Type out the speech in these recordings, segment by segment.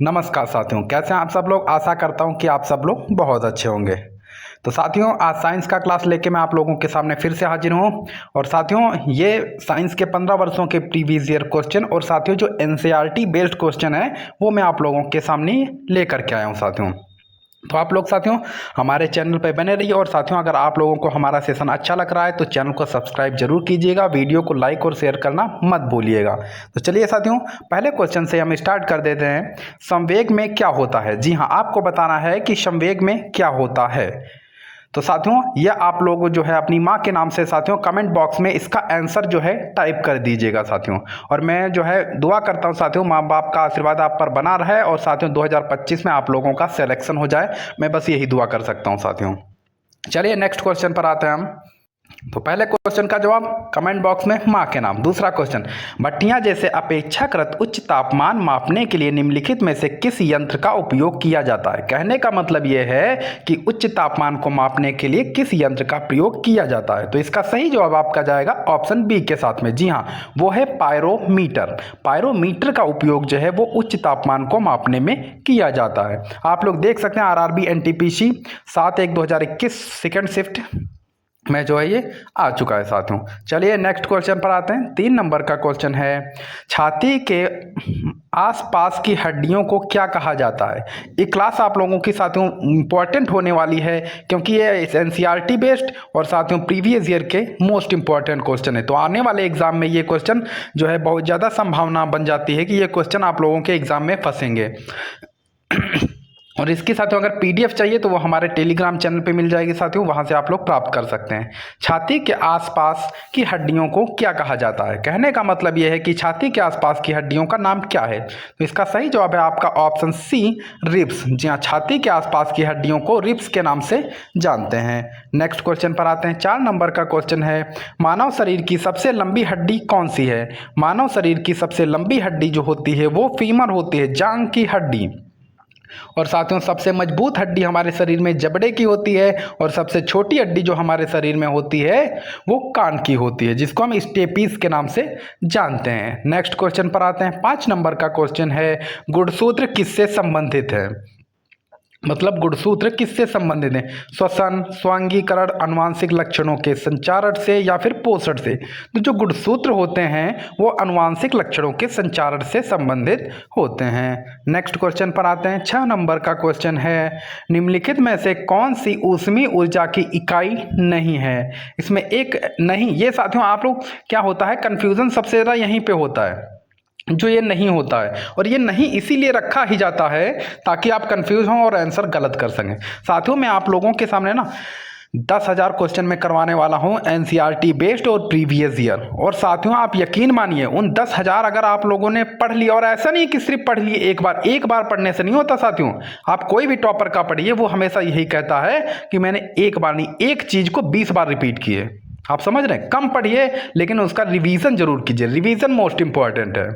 नमस्कार साथियों, कैसे हैं आप सब लोग। आशा करता हूं कि आप सब लोग बहुत अच्छे होंगे। तो साथियों, आज साइंस का क्लास लेके मैं आप लोगों के सामने फिर से हाजिर हूं। और साथियों, ये साइंस के 15 वर्षों के प्रीवियस ईयर क्वेश्चन और साथियों जो एनसीईआरटी बेस्ड क्वेश्चन है वो मैं आप लोगों के सामने लेकर के आया हूँ साथियों। तो आप लोग साथियों हमारे चैनल पर बने रहिए। और साथियों, अगर आप लोगों को हमारा सेशन अच्छा लग रहा है तो चैनल को सब्सक्राइब जरूर कीजिएगा, वीडियो को लाइक और शेयर करना मत भूलिएगा। तो चलिए साथियों, पहले क्वेश्चन से हम स्टार्ट कर देते हैं। संवेग में क्या होता है? जी हाँ, आपको बताना है कि संवेग में क्या होता है। तो साथियों, यह आप लोग जो है अपनी माँ के नाम से साथियों कमेंट बॉक्स में इसका आंसर जो है टाइप कर दीजिएगा साथियों। और मैं जो है दुआ करता हूँ साथियों, माँ बाप का आशीर्वाद आप पर बना रहे और साथियों 2025 में आप लोगों का सिलेक्शन हो जाए, मैं बस यही दुआ कर सकता हूँ साथियों। चलिए नेक्स्ट क्वेश्चन पर आते हैं हम। तो पहले क्वेश्चन का जवाब कमेंट बॉक्स में माँ के नाम। दूसरा क्वेश्चन, भट्टियां जैसे अपेक्षाकृत उच्च तापमान मापने के लिए निम्नलिखित में से किस यंत्र का उपयोग किया जाता है? कहने का मतलब यह है कि उच्च तापमान को मापने के लिए किस यंत्र का प्रयोग किया जाता है। तो इसका सही जवाब आपका जाएगा ऑप्शन बी के साथ में। जी हाँ, वो है पायरोमीटर। पायरोमीटर का उपयोग जो है वो उच्च तापमान को मापने में किया जाता है। आप लोग देख सकते हैं आरआरबी एनटीपीसी 7/1/2021 सेकेंड शिफ्ट में जो है ये आ चुका है साथियों। चलिए नेक्स्ट क्वेश्चन पर आते हैं। 3 नंबर का क्वेश्चन है, छाती के आसपास की हड्डियों को क्या कहा जाता है? ये क्लास आप लोगों की साथियों इंपॉर्टेंट होने वाली है क्योंकि ये एनसीईआरटी बेस्ड और साथियों प्रीवियस ईयर के मोस्ट इंपॉर्टेंट क्वेश्चन है। तो आने वाले एग्जाम में ये क्वेश्चन जो है बहुत ज़्यादा संभावना बन जाती है कि ये क्वेश्चन आप लोगों के एग्जाम में फंसेंगे। और इसके साथियों अगर पीडीएफ चाहिए तो वो हमारे टेलीग्राम चैनल पे मिल जाएगी साथियों, वहाँ से आप लोग प्राप्त कर सकते हैं। छाती के आसपास की हड्डियों को क्या कहा जाता है? कहने का मतलब ये है कि छाती के आसपास की हड्डियों का नाम क्या है? तो इसका सही जवाब है आपका ऑप्शन सी, रिब्स। जी हाँ, छाती के आसपास की हड्डियों को रिब्स के नाम से जानते हैं। नेक्स्ट क्वेश्चन पर आते हैं। 4 नंबर का क्वेश्चन है, मानव शरीर की सबसे लंबी हड्डी कौन सी है? मानव शरीर की सबसे लंबी हड्डी जो होती है वो फीमर होती है, जांग की हड्डी। और साथियों सबसे मजबूत हड्डी हमारे शरीर में जबड़े की होती है और सबसे छोटी हड्डी जो हमारे शरीर में होती है वो कान की होती है, जिसको हम स्टेपीज के नाम से जानते हैं। नेक्स्ट क्वेश्चन पर आते हैं। 5 नंबर का क्वेश्चन है, गुणसूत्र किससे संबंधित है? मतलब गुणसूत्र किससे संबंधित है? श्वसन, स्वांगीकरण, आनुवांशिक लक्षणों के संचारण से या फिर पोषण से? तो जो गुणसूत्र होते हैं वो आनुवांशिक लक्षणों के संचारण से संबंधित होते हैं। नेक्स्ट क्वेश्चन पर आते हैं। 6 नंबर का क्वेश्चन है, निम्नलिखित में से कौन सी ऊष्मीय ऊर्जा की इकाई नहीं है? इसमें एक नहीं, ये साथियों आप लोग क्या होता है कंफ्यूजन सबसे ज़्यादा यहीं पे होता है, जो ये नहीं होता है। और ये नहीं इसीलिए रखा ही जाता है ताकि आप कंफ्यूज हों और आंसर गलत कर सकें। साथियों मैं आप लोगों के सामने ना 10,000 क्वेश्चन में करवाने वाला हूं एनसीईआरटी बेस्ड और प्रीवियस ईयर। और साथियों आप यकीन मानिए उन 10,000 अगर आप लोगों ने पढ़ लिया, और ऐसा नहीं कि सिर्फ पढ़ लिए एक बार पढ़ने से नहीं होता साथियों। आप कोई भी टॉपर का पढ़िए, वो हमेशा यही कहता है कि मैंने एक बार नहीं, एक चीज़ को 20 बार रिपीट किए। आप समझ रहे हैं? कम पढ़िए लेकिन उसका रिवीजन जरूर कीजिए। रिवीजन मोस्ट इंपॉर्टेंट है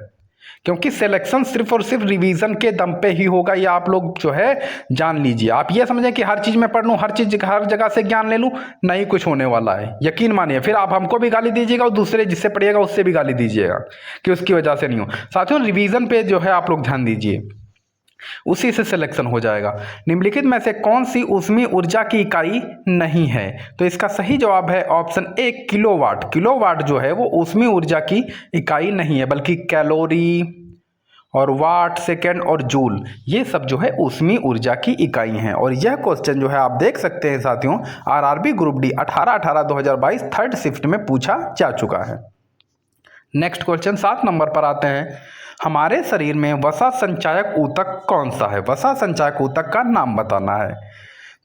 क्योंकि सिलेक्शन सिर्फ और सिर्फ रिवीजन के दम पे ही होगा। ये आप लोग जो है जान लीजिए। आप ये समझें कि हर चीज में पढ़ लूँ, हर चीज हर जगह से ज्ञान ले लूँ, नहीं कुछ होने वाला है। यकीन मानिए, फिर आप हमको भी गाली दीजिएगा और दूसरे जिससे पढ़िएगा उससे भी गाली दीजिएगा कि उसकी वजह से नहीं हो। साथियों रिवीजन पे जो है आप लोग ध्यान दीजिए, उसी से सिलेक्शन हो जाएगा। निम्नलिखित में से कौन सी ऊष्मीय ऊर्जा की इकाई नहीं है? तो इसका सही जवाब है ऑप्शन ए, किलोवाट। किलोवाट जो है वो ऊष्मीय ऊर्जा की इकाई नहीं है, बल्कि कैलोरी और वाट, सेकेंड और जूल, ये सब जो है ऊष्मीय ऊर्जा की इकाई हैं। और यह क्वेश्चन जो है आप देख सकते हैं साथियों RRB group D 18/18/2022 third shift में पूछा जा चुका है। नेक्स्ट क्वेश्चन 7 नंबर पर आते हैं। हमारे शरीर में वसा संचायक ऊतक कौन सा है? वसा संचायक ऊतक का नाम बताना है।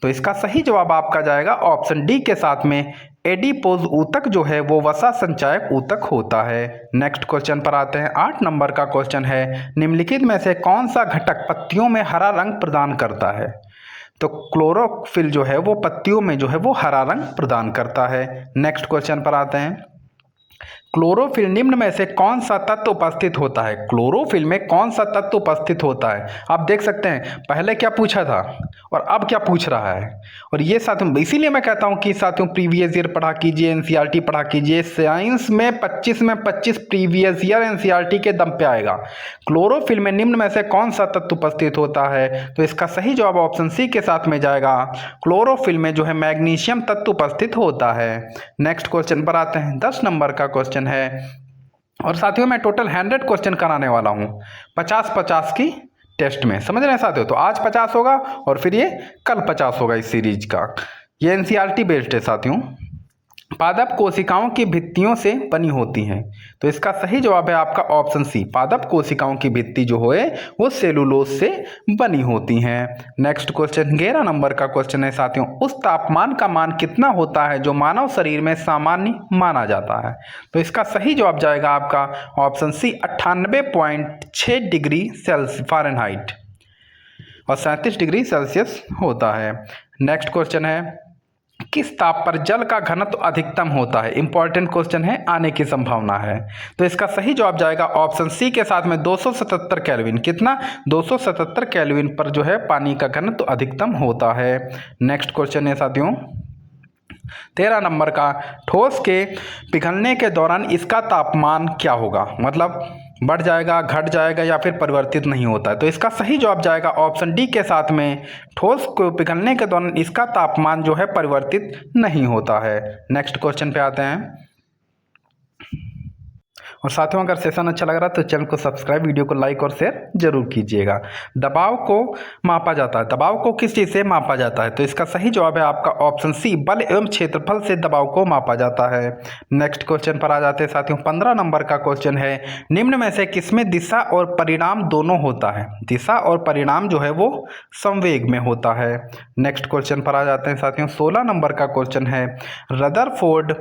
तो इसका सही जवाब आपका जाएगा ऑप्शन डी के साथ में, एडिपोज ऊतक जो है वो वसा संचायक ऊतक होता है। नेक्स्ट क्वेश्चन पर आते हैं। 8 नंबर का क्वेश्चन है, निम्नलिखित में से कौन सा घटक पत्तियों में हरा रंग प्रदान करता है? तो क्लोरोफिल जो है वो पत्तियों में जो है वो हरा रंग प्रदान करता है। नेक्स्ट क्वेश्चन पर आते हैं। क्लोरोफिल निम्न में से कौन सा तत्व उपस्थित होता है? क्लोरोफिल में कौन सा तत्व उपस्थित होता है? आप देख सकते हैं पहले क्या पूछा था और अब क्या पूछ रहा है। और ये साथियों इसीलिए मैं कहता हूँ कि साथियों प्रीवियस ईयर पढ़ा कीजिए, एनसीईआरटी पढ़ा कीजिए। साइंस में 25 में 25 प्रीवियस ईयर एनसीईआरटी के दम पे आएगा। क्लोरोफिल में निम्न में से कौन सा तत्व उपस्थित होता है? तो इसका सही जवाब ऑप्शन सी के साथ में जाएगा। क्लोरोफिल में जो है मैग्नीशियम तत्व उपस्थित होता है। नेक्स्ट क्वेश्चन पर आते हैं। 10 नंबर का क्वेश्चन है और साथियों मैं टोटल 100 क्वेश्चन कराने वाला हूँ 50-50 की टेस्ट में, समझ रहे हैं साथियों। तो आज 50 होगा और फिर ये कल 50 होगा इस सीरीज का। ये एनसीईआरटी बेस्ड है साथियों। पादप कोशिकाओं की भित्तियों से बनी होती हैं। तो इसका सही जवाब है आपका ऑप्शन सी। पादप कोशिकाओं की भित्ति जो है वो सेलुलोज से बनी होती हैं। नेक्स्ट क्वेश्चन 11 नंबर का क्वेश्चन है साथियों। उस तापमान का मान कितना होता है जो मानव शरीर में सामान्य माना जाता है? तो इसका सही जवाब जाएगा आपका ऑप्शन सी 98.6 डिग्री फ़ारेनहाइट और 37 डिग्री सेल्सियस होता है। नेक्स्ट क्वेश्चन है किस ताप पर जल का घनत्व अधिकतम होता है? इंपॉर्टेंट क्वेश्चन है, आने की संभावना है। तो इसका सही जवाब जाएगा ऑप्शन सी के साथ में 277 केल्विन। कितना? 277 केल्विन पर जो है पानी का घनत्व अधिकतम होता है। नेक्स्ट क्वेश्चन है साथियों 13 नंबर का। ठोस के पिघलने के दौरान इसका तापमान क्या होगा? मतलब बढ़ जाएगा, घट जाएगा या फिर परिवर्तित नहीं होता है? तो इसका सही जवाब जाएगा ऑप्शन डी के साथ में। ठोस को पिघलने के दौरान इसका तापमान जो है परिवर्तित नहीं होता है। नेक्स्ट क्वेश्चन पे आते हैं। और साथियों अगर सेशन अच्छा लग रहा है तो चैनल को सब्सक्राइब, वीडियो को लाइक और शेयर जरूर कीजिएगा। दबाव को मापा जाता है। दबाव को किस चीज़ से मापा जाता है? तो इसका सही जवाब है आपका ऑप्शन सी। बल एवं क्षेत्रफल से दबाव को मापा जाता है। नेक्स्ट क्वेश्चन पर आ जाते हैं साथियों। 15 नंबर का क्वेश्चन है। निम्न में से किसमें दिशा और परिणाम दोनों होता है? दिशा और परिणाम जो है वो संवेग में होता है। नेक्स्ट क्वेश्चन पर आ जाते हैं साथियों। 16 नंबर का क्वेश्चन है। रदरफोर्ड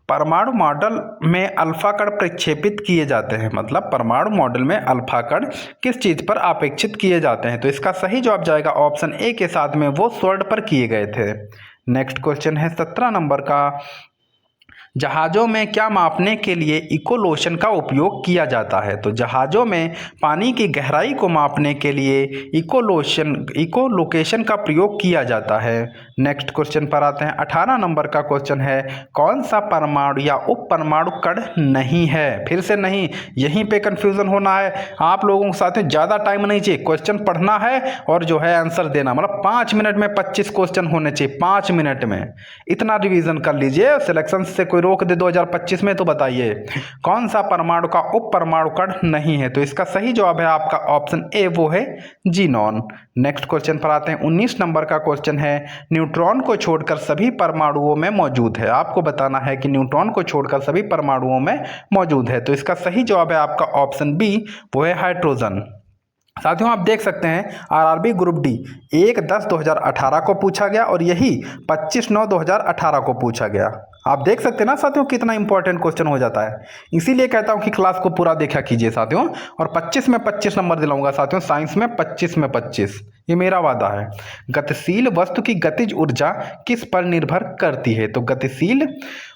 परमाणु मॉडल में अल्फा कण प्रक्षेपित किए जाते हैं। मतलब परमाणु मॉडल में अल्फा कण किस चीज पर अपेक्षित किए जाते हैं? तो इसका सही जवाब जाएगा ऑप्शन ए के साथ में, वो स्वर्ण पर किए गए थे। नेक्स्ट क्वेश्चन है 17 नंबर का। जहाज़ों में क्या मापने के लिए इकोलोशन का उपयोग किया जाता है? तो जहाज़ों में पानी की गहराई को मापने के लिए इकोलोकेशन का प्रयोग किया जाता है। नेक्स्ट क्वेश्चन पर आते हैं। 18 नंबर का क्वेश्चन है। कौन सा परमाणु या उप परमाणु कण नहीं है? फिर से नहीं, यहीं पे कंफ्यूजन होना है आप लोगों के साथ। ज़्यादा टाइम नहीं चाहिए, क्वेश्चन पढ़ना है और जो है आंसर देना। मतलब 5 मिनट में 25 क्वेश्चन होने चाहिए, 5 मिनट में इतना रिवीजन कर लीजिए। सिलेक्शन से कोई रोक दे 2025 में तो बताइए कौन सा परमाणु का उप परमाणु कण नहीं है? तो इसका सही जवाब है आपका ऑप्शन ए, वो है जीनॉन। नेक्स्ट क्वेश्चन पर आते हैं। 19 नंबर का क्वेश्चन है। न्यूट्रॉन को छोड़कर सभी परमाणुओं में मौजूद है। आपको बताना है कि न्यूट्रॉन को छोड़कर सभी परमाणुओं में मौजूद है। तो इसका सही जवाब है आपका ऑप्शन बी, वो है हाइड्रोजन। साथियों आप देख सकते हैं आरआरबी ग्रुप डी 1/10/2018 को पूछा गया और यही 25/9/2018 को पूछा गया। आप देख सकते हैं ना साथियों कितना इंपॉर्टेंट क्वेश्चन हो जाता है। इसीलिए कहता हूं कि क्लास को पूरा देखा कीजिए साथियों। और 25 में 25 नंबर दिलाऊंगा साथियों, साइंस में 25 में 25, ये मेरा वादा है। गतिशील वस्तु की गतिज ऊर्जा किस पर निर्भर करती है? तो गतिशील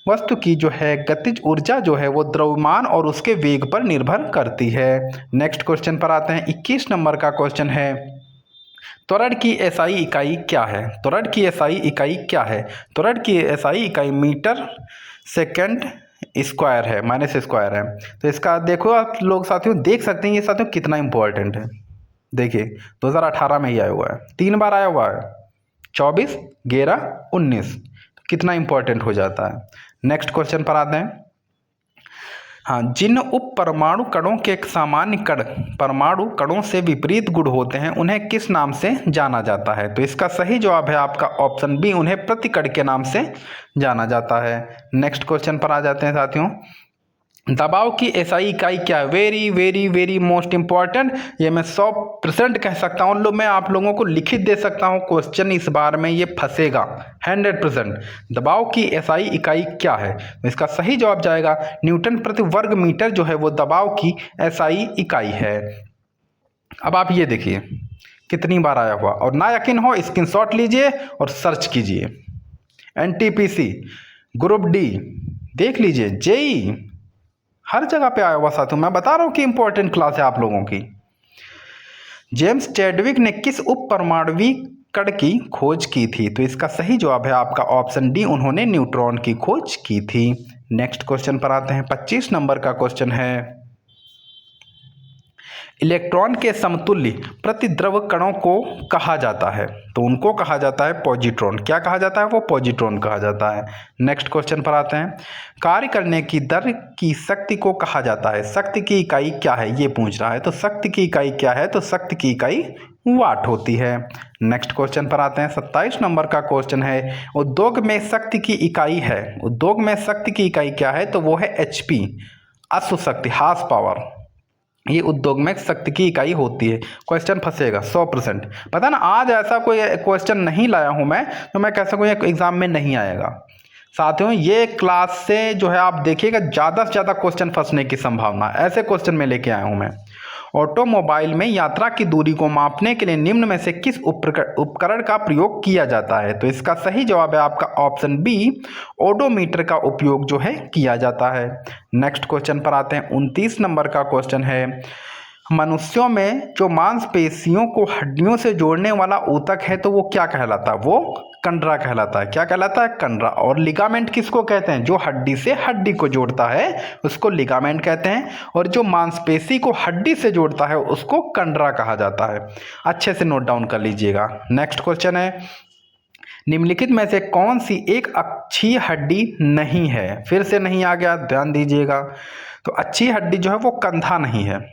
वस्तु की जो है गतिज ऊर्जा जो है वो द्रव्यमान और उसके वेग पर निर्भर करती है। नेक्स्ट क्वेश्चन पर आते हैं। 21 नंबर का क्वेश्चन है। त्वरण की एसआई इकाई क्या है? त्वरण की एसआई इकाई क्या है? त्वरण की एसआई इकाई मीटर सेकंड स्क्वायर है, माइनस स्क्वायर है। तो इसका देखो आप लोग साथियों, देख सकते हैं ये साथियों कितना इंपॉर्टेंट है। देखिए 2018 में ही आया हुआ है, 3 बार आया हुआ है, 24, 11, 19। कितना इंपॉर्टेंट हो जाता है। नेक्स्ट क्वेश्चन पर आते हैं। हाँ, जिन उप परमाणु कणों के सामान्य कण परमाणु कणों से विपरीत गुण होते हैं उन्हें किस नाम से जाना जाता है? तो इसका सही जवाब है आपका ऑप्शन बी, उन्हें प्रतिकण के नाम से जाना जाता है। नेक्स्ट क्वेश्चन पर आ जाते हैं साथियों। दबाव की एसआई इकाई क्या है? Very very very most important. ये मैं 100% कह सकता हूँ, मैं आप लोगों को लिखित दे सकता हूँ। क्वेश्चन इस बार में ये फंसेगा 100%। दबाव की एसआई इकाई क्या है? इसका सही जवाब जाएगा न्यूटन प्रति वर्ग मीटर जो है वो दबाव की एसआई इकाई है। अब आप ये देखिए कितनी बार आया हुआ, और ना यकीन हो स्क्रीनशॉट लीजिए और सर्च कीजिए। एनटीपीसी ग्रुप डी देख लीजिए, जेई हर जगह पे आया हुआ साथियों, मैं बता रहा हूँ कि इंपॉर्टेंट क्लास है आप लोगों की। जेम्स चैडविक ने किस उप परमाणविक कण की खोज की थी? तो इसका सही जवाब है आपका ऑप्शन डी, उन्होंने न्यूट्रॉन की खोज की थी। नेक्स्ट क्वेश्चन पर आते हैं, 25 नंबर का क्वेश्चन है, इलेक्ट्रॉन के समतुल्य प्रतिद्रव कणों को कहा जाता है? तो उनको कहा जाता है पॉजिट्रॉन। क्या कहा जाता है? वो पॉजिट्रॉन कहा जाता है। नेक्स्ट क्वेश्चन पर आते हैं, कार्य करने की दर की शक्ति को कहा जाता है? शक्ति की इकाई क्या है ये पूछ रहा है। तो शक्ति की इकाई क्या है? तो शक्ति की इकाई वाट होती है। नेक्स्ट क्वेश्चन पर आते हैं, 27 नंबर का क्वेश्चन है, उद्योग में शक्ति की इकाई है। उद्योग में शक्ति की इकाई क्या है? तो वो है HP, अश्व शक्ति, हार्स पावर। ये उद्योग में शक्ति की इकाई होती है। क्वेश्चन फंसेगा 100%। पता ना, आज ऐसा कोई क्वेश्चन नहीं लाया हूं मैं तो मैं कह सकूँ एग्जाम में नहीं आएगा। साथियों ये क्लास से जो है आप देखिएगा ज़्यादा से ज़्यादा क्वेश्चन फंसने की संभावना, ऐसे क्वेश्चन में लेके आया हूं मैं। ऑटोमोबाइल में यात्रा की दूरी को मापने के लिए निम्न में से किस उपकरण का प्रयोग किया जाता है? तो इसका सही जवाब है आपका ऑप्शन बी, ओडोमीटर का उपयोग जो है किया जाता है। नेक्स्ट क्वेश्चन पर आते हैं, 29 नंबर का क्वेश्चन है, मनुष्यों में जो मांसपेशियों को हड्डियों से जोड़ने वाला ऊतक है तो वो क्या कहलाता है? वो कंडरा कहलाता है। क्या कहलाता है? कंडरा। और लिगामेंट किसको कहते हैं? जो हड्डी से हड्डी को जोड़ता है उसको लिगामेंट कहते हैं, और जो मांसपेशी को हड्डी से जोड़ता है उसको कंडरा कहा जाता है। अच्छे से नोट डाउन कर लीजिएगा। नेक्स्ट क्वेश्चन है, निम्नलिखित में से कौन सी एक अक्षीय हड्डी नहीं है? फिर से नहीं आ गया, ध्यान दीजिएगा। तो अक्षीय हड्डी जो है वो कंधा नहीं है,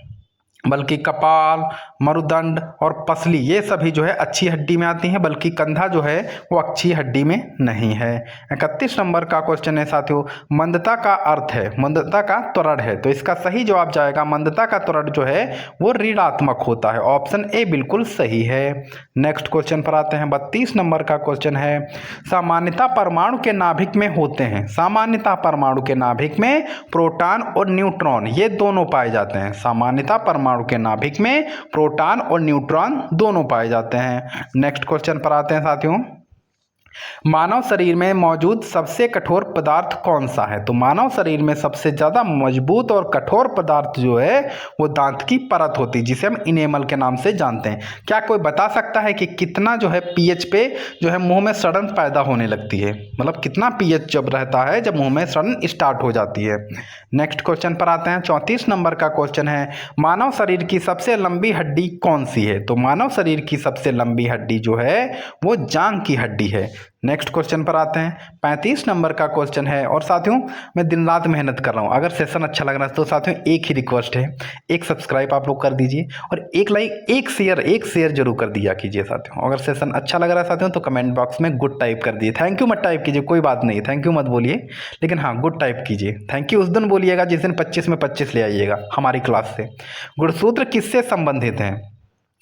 बल्कि कपाल, मरुदंड और पसली ये सभी जो है अच्छी हड्डी में आती हैं, बल्कि कंधा जो है वो अच्छी हड्डी में नहीं है। 31 नंबर का क्वेश्चन है साथियों, मंदता का अर्थ है, मंदता का त्वरण है। तो इसका सही जवाब जाएगा, मंदता का त्वरण जो है वो ऋणात्मक होता है। ऑप्शन ए बिल्कुल सही है। नेक्स्ट क्वेश्चन पर आते हैं, 32 नंबर का क्वेश्चन है, सामान्यतः परमाणु के नाभिक में होते हैं, सामान्यतः परमाणु के नाभिक में प्रोटॉन और न्यूट्रॉन ये दोनों पाए जाते हैं। सामान्यतः परमाणु के नाभिक में प्रोटॉन और न्यूट्रॉन दोनों पाए जाते हैं। नेक्स्ट क्वेश्चन पर आते हैं साथियों, मानव शरीर में मौजूद सबसे कठोर पदार्थ कौन सा है? तो मानव शरीर में सबसे ज़्यादा मजबूत और कठोर पदार्थ जो है वो दांत की परत होती है, जिसे हम इनेमल के नाम से जानते हैं। क्या कोई बता सकता है कि कितना जो है pH पे जो है मुंह में सड़न पैदा होने लगती है? मतलब कितना pH जब रहता है जब मुंह में सड़न स्टार्ट हो जाती है। नेक्स्ट क्वेश्चन पर आते हैं, 34 नंबर का क्वेश्चन है, मानव शरीर की सबसे लंबी हड्डी कौन सी है? तो मानव शरीर की सबसे लंबी हड्डी जो है वो जांघ की हड्डी है। नेक्स्ट क्वेश्चन पर आते हैं, 35 नंबर का क्वेश्चन है। और साथियों मैं दिन रात मेहनत कर रहा हूँ, अगर सेशन अच्छा लग रहा है तो साथियों एक ही रिक्वेस्ट है, एक सब्सक्राइब आप लोग कर दीजिए और एक लाइक, एक शेयर जरूर कर दिया कीजिए साथियों। अगर सेशन अच्छा लग रहा है साथियों तो कमेंट बॉक्स में गुड टाइप कर दीजिए। थैंक यू मत टाइप कीजिए, कोई बात नहीं, थैंक यू मत बोलिए, लेकिन हाँ गुड टाइप कीजिए। थैंक यू उस दिन बोलिएगा जिस दिन 25 में 25 ले आइएगा हमारी क्लास से। गुणसूत्र किससे संबंधित हैं?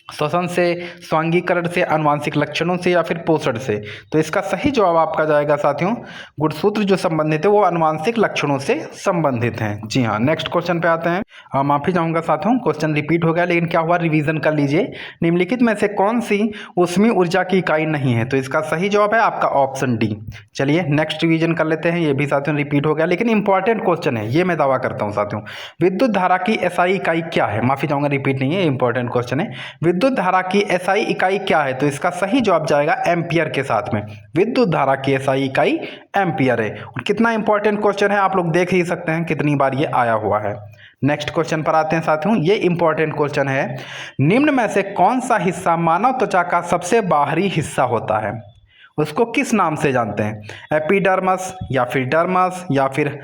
श्वसन से, स्वांगीकरण से, आनुवांशिक लक्षणों से या फिर पोषण से? तो इसका सही जवाब आपका जाएगा साथियों, गुणसूत्र जो संबंधित है वो आनुवांशिक लक्षणों से संबंधित हैं। जी हाँ। नेक्स्ट क्वेश्चन पे आते हैं, माफी चाहूंगा साथियों क्वेश्चन रिपीट हो गया, लेकिन क्या हुआ रिवीजन कर लीजिए। निम्नलिखित में से कौन सी ऊष्मीय ऊर्जा की इकाई नहीं है? तो इसका सही जवाब है आपका ऑप्शन डी। चलिए नेक्स्ट रिवीजन कर लेते हैं, ये भी साथियों रिपीट हो गया लेकिन इंपॉर्टेंट क्वेश्चन है, ये मैं दावा करता हूँ साथियों। विद्युत धारा की SI इकाई क्या है? माफी चाहूंगा रिपीट नहीं है, इंपॉर्टेंट क्वेश्चन है। विद्युत धारा की SI इकाई क्या है? तो इसका सही जवाब जाएगा एम्पियर के साथ में। विद्युत धारा की SI इकाई एम्पियर है। और कितना इंपॉर्टेंट क्वेश्चन है आप लोग देख ही सकते हैं कितनी बार ये आया हुआ है। नेक्स्ट क्वेश्चन पर आते हैं साथियों, ये इंपॉर्टेंट क्वेश्चन है, निम्न में से कौन सा हिस्सा मानव त्वचा का सबसे बाहरी हिस्सा होता है? उसको किस नाम से जानते हैं? एपिडर्मस या फिर डर्मस या फिर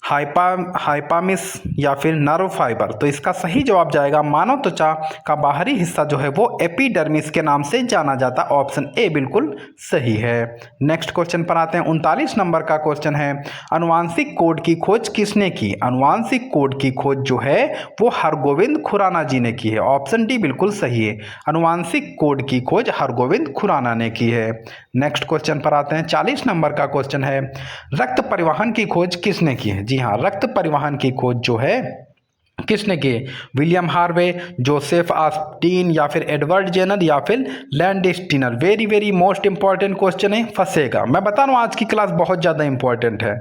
हाइपामिस या फिर नर्व फाइबर? तो इसका सही जवाब जाएगा, मानव त्वचा का बाहरी हिस्सा जो है वो एपिडर्मिस के नाम से जाना जाता। ऑप्शन ए बिल्कुल सही है। नेक्स्ट क्वेश्चन पर आते हैं, 39 नंबर का क्वेश्चन है, अनुवांशिक कोड की खोज किसने की? अनुवांशिक कोड की खोज जो है वो हरगोविंद खुराना जी ने की है। ऑप्शन डी बिल्कुल सही है, अनुवांशिक कोड की खोज हरगोविंद खुराना ने की है। नेक्स्ट क्वेश्चन पर आते हैं, 40 नंबर का क्वेश्चन है, रक्त परिवहन की खोज किसने की है? जी हाँ, रक्त परिवहन की खोज जो है किसने की? विलियम हार्वे, जोसेफ ऑस्टिन या फिर एडवर्ड जेनर या फिर Landsteiner? Very very most important question है, फंसेगा। मैं बता रहा हूँ आज की क्लास बहुत ज़्यादा इंपॉर्टेंट है।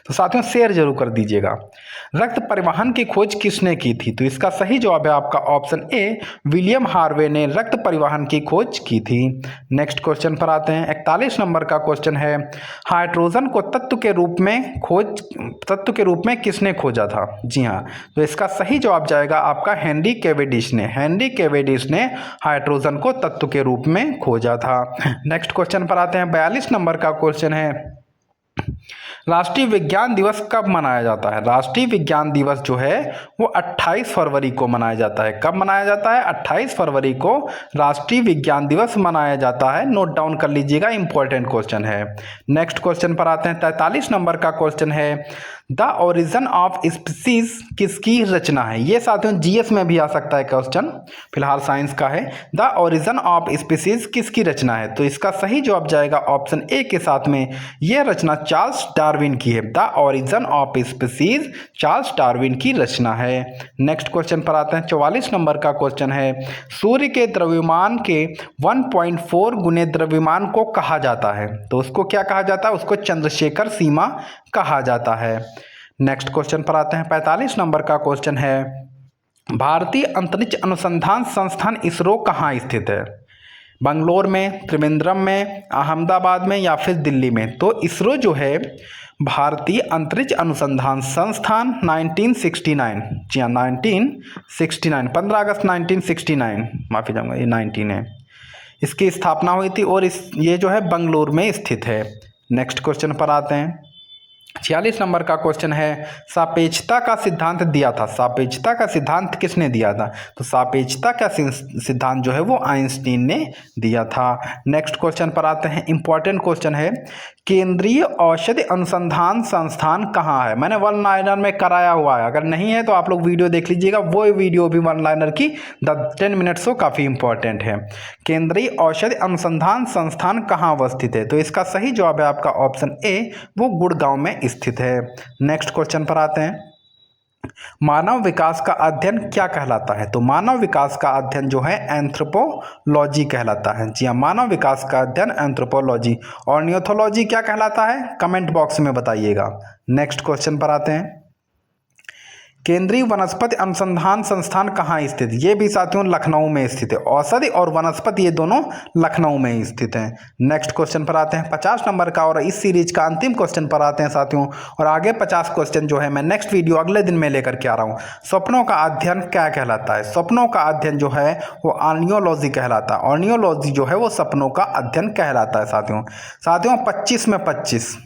तो साथियों शेयर जरूर कर दीजिएगा। रक्त परिवहन की खोज किसने की थी? तो इसका सही जवाब है आपका ऑप्शन ए, विलियम हार्वे ने रक्त परिवहन की खोज की थी। नेक्स्ट क्वेश्चन पर आते हैं। 41 नंबर का क्वेश्चन है, हाइड्रोजन को तत्व के रूप में किसने खोजा था? जी हाँ, तो इसका सही जवाब जाएगा आपका हेनरी कैवेंडिश ने। हेनरी कैवेंडिश ने हाइड्रोजन को तत्व के रूप में खोजा था। नेक्स्ट क्वेश्चन पर आते हैं। 42 नंबर का क्वेश्चन है, राष्ट्रीय विज्ञान दिवस कब मनाया जाता है? राष्ट्रीय विज्ञान दिवस जो है वो 28 फरवरी को मनाया जाता है। कब मनाया जाता है? 28 फरवरी को राष्ट्रीय विज्ञान दिवस मनाया जाता है। नोट डाउन कर लीजिएगा, इंपॉर्टेंट क्वेश्चन है। नेक्स्ट क्वेश्चन पर आते हैं। 43 नंबर का क्वेश्चन है, द ओरिजिन ऑफ स्पीसीज किसकी रचना है? ये साथियों जीएस में भी आ सकता है क्वेश्चन, फिलहाल साइंस का है। द ओरिजिन ऑफ स्पीसीज किसकी रचना है? तो इसका सही जवाब जाएगा ऑप्शन ए के साथ में, यह रचना चार्ल्स डार्विन की है। The origin of species Charles Darwin की रचना है। नेक्स्ट क्वेश्चन पर आते हैं। 44 नंबर का क्वेश्चन है, सूर्य के द्रव्यमान के 1.4 गुने द्रव्यमान को कहा जाता है। तो उसको क्या कहा जाता है? उसको चंद्रशेखर सीमा कहा जाता है। नेक्स्ट क्वेश्चन पर आते हैं। 45 नंबर का क्वेश्चन है, भारतीय अंतरिक्ष अनुसंधान संस्थान इसरो कहाँ स्थित है? बंगलोर में, त्रिवेंद्रम में, अहमदाबाद में या फिर दिल्ली में? तो इसरो जो है भारतीय अंतरिक्ष अनुसंधान संस्थान 1969, जी हाँ 1969, 15 अगस्त 1969, माफ़ी चाहूँगा ये 19 है, इसकी स्थापना हुई थी और ये जो है बंगलोर में स्थित है। नेक्स्ट क्वेश्चन पर आते हैं। 46 नंबर का क्वेश्चन है, सापेक्षता का सिद्धांत दिया था। सापेक्षता का सिद्धांत किसने दिया था? तो सापेक्षता का सिद्धांत जो है वो आइंस्टीन ने दिया था। नेक्स्ट क्वेश्चन पर आते हैं। इंपॉर्टेंट क्वेश्चन है, केंद्रीय औषधि अनुसंधान संस्थान कहाँ है? मैंने वन लाइनर में कराया हुआ है, अगर नहीं है तो आप लोग वीडियो देख लीजिएगा, वो वीडियो भी वन लाइनर की 10 मिनट्स हो, काफ़ी इंपॉर्टेंट है। केंद्रीय औषधि अनुसंधान संस्थान कहाँ अवस्थित है? तो इसका सही जवाब है आपका ऑप्शन ए, वो गुड़गांव में स्थित है। नेक्स्ट क्वेश्चन पर आते हैं। मानव विकास का अध्ययन क्या कहलाता है? तो मानव विकास का अध्ययन जो है एंथ्रोपोलॉजी कहलाता है। जी हाँ, मानव विकास का अध्ययन एंथ्रोपोलॉजी। और न्यूथोलॉजी क्या कहलाता है? कमेंट बॉक्स में बताइएगा। नेक्स्ट क्वेश्चन पर आते हैं। केंद्रीय वनस्पति अनुसंधान संस्थान कहाँ स्थित? ये भी साथियों लखनऊ में स्थित है। औषधि और वनस्पति ये दोनों लखनऊ में स्थित हैं। नेक्स्ट क्वेश्चन पर आते हैं। 50 नंबर का और इस सीरीज का अंतिम क्वेश्चन पर आते हैं साथियों। और आगे 50 क्वेश्चन जो है मैं नेक्स्ट वीडियो अगले दिन में लेकर के आ रहा हूँ। स्वप्नों का अध्ययन क्या कहलाता है? स्वप्नों का अध्ययन जो है वो ऑर्नियोलॉजी कहलाता है। ऑर्नियोलॉजी जो है वो सपनों का अध्ययन कहलाता है साथियों। 25 में 25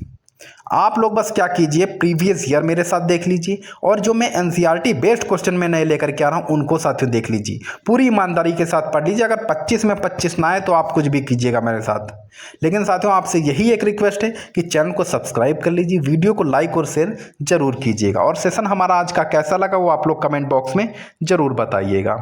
आप लोग बस क्या कीजिए, प्रीवियस ईयर मेरे साथ देख लीजिए और जो मैं एनसीईआरटी बेस्ड क्वेश्चन में नए लेकर के आ रहा हूँ उनको साथियों देख लीजिए। पूरी ईमानदारी के साथ पढ़ लीजिए। अगर 25 में 25 ना आए तो आप कुछ भी कीजिएगा मेरे साथ, लेकिन साथियों आपसे यही एक रिक्वेस्ट है कि चैनल को सब्सक्राइब कर लीजिए, वीडियो को लाइक और शेयर जरूर कीजिएगा। और सेशन हमारा आज का कैसा लगा वो आप लोग कमेंट बॉक्स में ज़रूर बताइएगा,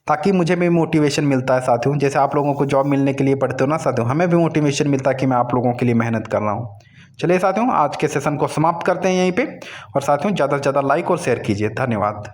ताकि मुझे भी मोटिवेशन मिलता है साथियों। जैसे आप लोगों को जॉब मिलने के लिए पढ़ते हो ना साथियों, हमें भी मोटिवेशन मिलता है कि मैं आप लोगों के लिए मेहनत कर रहा हूँ। चलिए साथियों, आज के सेशन को समाप्त करते हैं यहीं पे। और साथियों ज़्यादा से ज़्यादा लाइक और शेयर कीजिए। धन्यवाद।